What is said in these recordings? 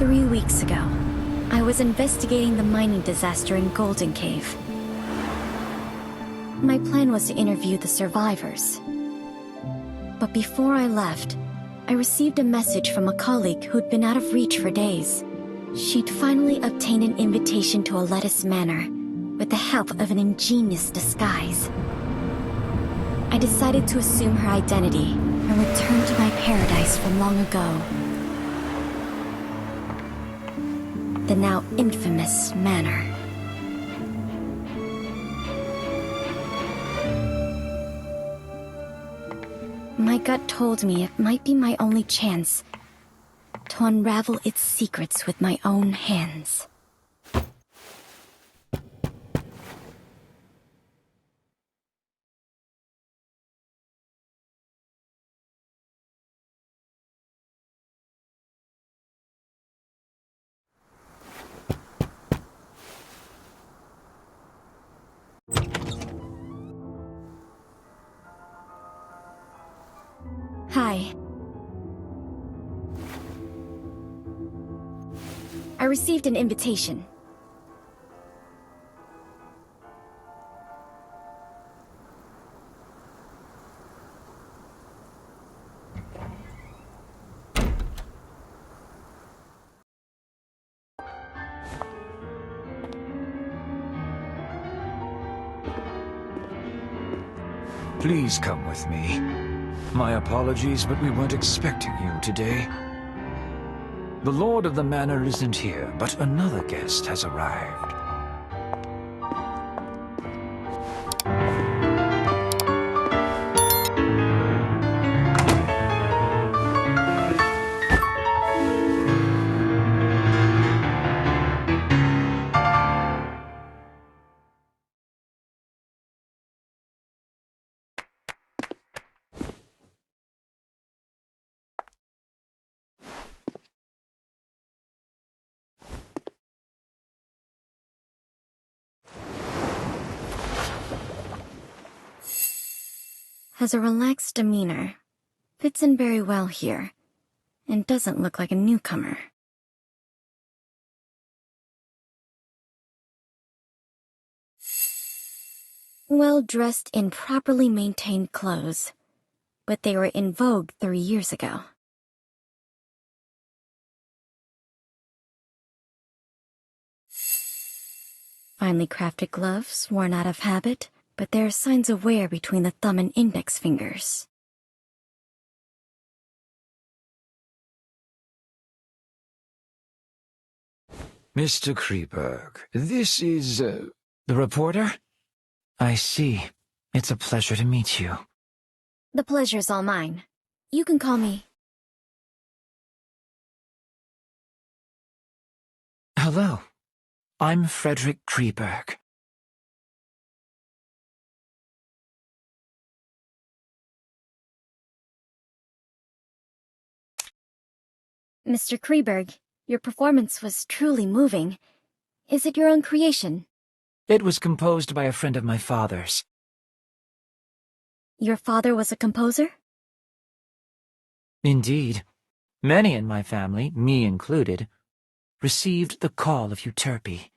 3 weeks ago, I was investigating the mining disaster in Golden Cave. My plan was to interview the survivors. But before I left, I received a message from a colleague who'd been out of reach for days. She'd finally obtained an invitation to a lettuce manor, with the help of an ingenious disguise. I decided to assume her identity and return to my paradise from long ago. The now infamous manor. My gut told me it might be my only chance to unravel its secrets with my own hands. Hi. I received an invitation. Please come with me. My apologies, but we weren't expecting you today. The Lord of the Manor isn't here, but another guest has arrived. Has a relaxed demeanor, fits in very well here, and doesn't look like a newcomer. Well dressed in properly maintained clothes, but they were in vogue 3 years ago. Finely crafted gloves, worn out of habit, but there are signs of wear between the thumb and index fingers. Mr. Kreberg, this is, the reporter? I see. It's a pleasure to meet you. The pleasure's all mine. You can call me... Hello. I'm Frederick Kreberg. Mr. Kreberg, your performance was truly moving. Is it your own creation? It was composed by a friend of my father's. Your father was a composer? Indeed. Many in my family, me included, received the call of Euterpe.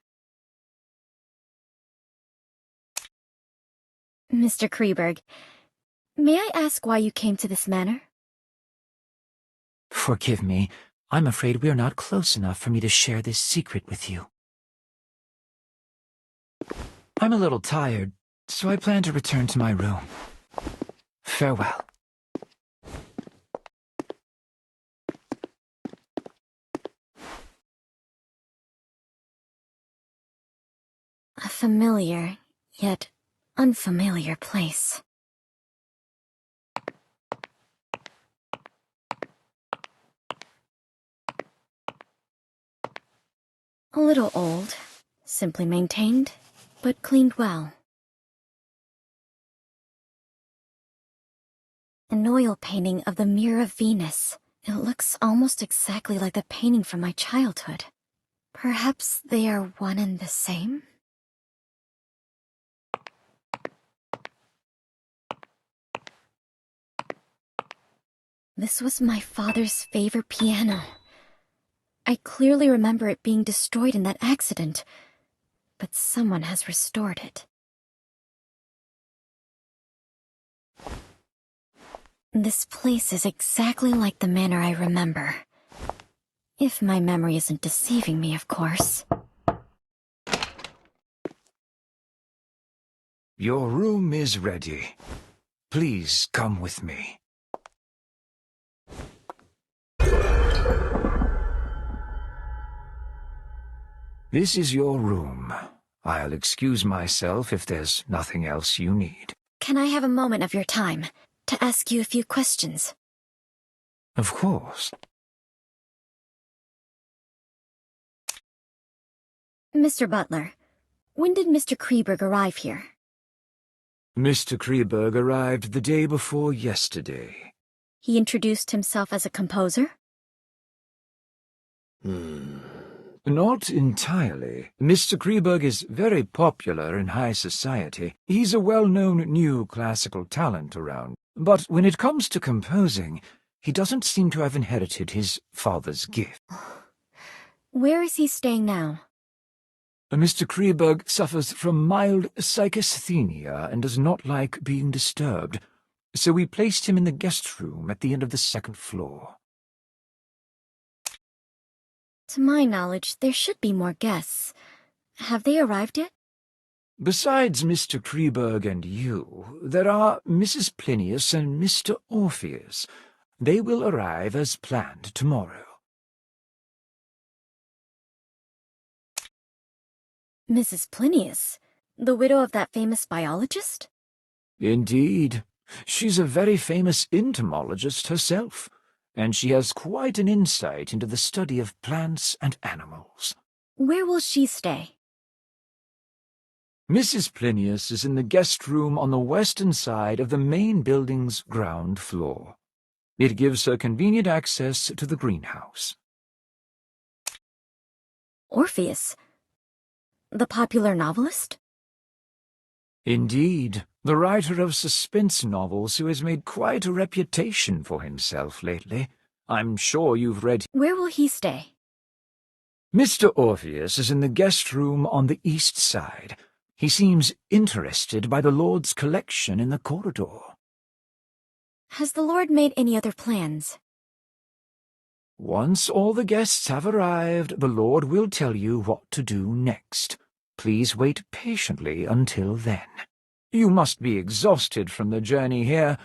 Mr. Kreberg, may I ask why you came to this manor? Forgive me. I'm afraid we are not close enough for me to share this secret with you. I'm a little tired, so I plan to return to my room. Farewell. A familiar, yet unfamiliar place. A little old, simply maintained, but cleaned well. An oil painting of the Mirror of Venus. It looks almost exactly like the painting from my childhood. Perhaps they are one and the same? This was my father's favorite piano. I clearly remember it being destroyed in that accident, but someone has restored it. This place is exactly like the manor I remember. If my memory isn't deceiving me, of course. Your room is ready. Please come with me. This is your room. I'll excuse myself if there's nothing else you need. Can I have a moment of your time to ask you a few questions? Of course. Mr. Butler, when did Mr. Kreberg arrive here? Mr. Kreberg arrived the day before yesterday. He introduced himself as a composer? Not entirely. Mr. Kreberg is very popular in high society. He's a well-known new classical talent around. But when it comes to composing, he doesn't seem to have inherited his father's gift. Where is he staying now? Mr. Kreberg suffers from mild psychasthenia and does not like being disturbed, so we placed him in the guest room at the end of the second floor. To my knowledge, there should be more guests. Have they arrived yet? Besides Mr. Kreberg and you, there are Mrs. Plinius and Mr. Orpheus. They will arrive as planned tomorrow. Mrs. Plinius, the widow of that famous biologist? Indeed. She's a very famous entomologist herself, and she has quite an insight into the study of plants and animals. Where will she stay? Mrs. Plinius is in the guest room on the western side of the main building's ground floor. It gives her convenient access to the greenhouse. Orpheus? The popular novelist? Indeed, the writer of suspense novels who has made quite a reputation for himself lately. I'm sure you've read... Where will he stay? Mr. Orpheus is in the guest room on the east side. He seems interested by the Lord's collection in the corridor. Has the Lord made any other plans? Once all the guests have arrived, the Lord will tell you what to do next. Please wait patiently until then. You must be exhausted from the journey here,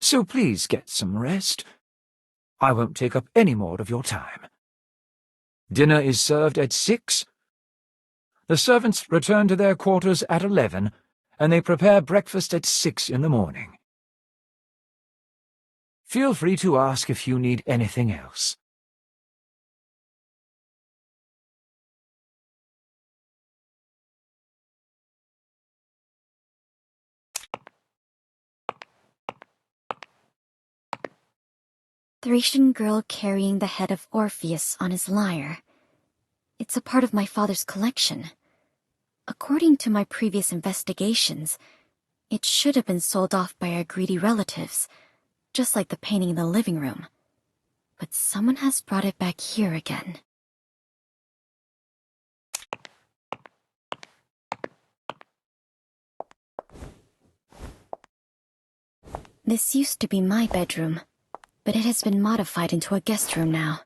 so please get some rest. I won't take up any more of your time. Dinner is served at 6. The servants return to their quarters at 11, and they prepare breakfast at 6 in the morning. Feel free to ask if you need anything else. Thracian girl carrying the head of Orpheus on his lyre. It's a part of my father's collection. According to my previous investigations, it should have been sold off by our greedy relatives, just like the painting in the living room. But someone has brought it back here again. This used to be my bedroom, but it has been modified into a guest room now.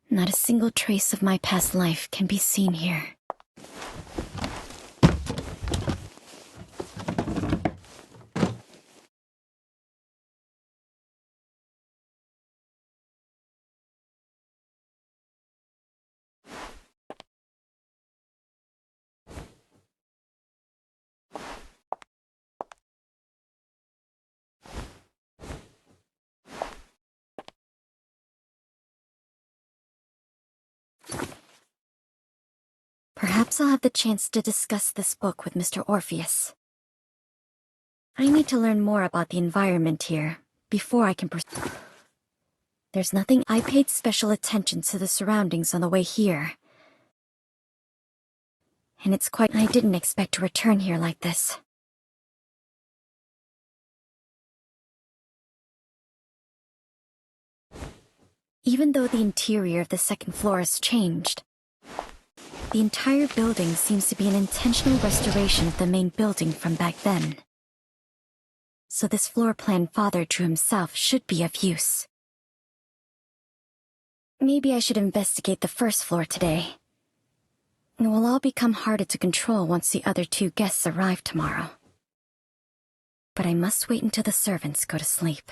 Not a single trace of my past life can be seen here. Perhaps I'll have the chance to discuss this book with Mr. Orpheus. I need to learn more about the environment here before I can proceed. There's nothing. I paid special attention to the surroundings on the way here. And it's quite... I didn't expect to return here like this. Even though the interior of the second floor has changed, the entire building seems to be an intentional restoration of the main building from back then. So this floor plan Father drew himself should be of use. Maybe I should investigate the first floor today. It will all become harder to control once the other two guests arrive tomorrow. But I must wait until the servants go to sleep.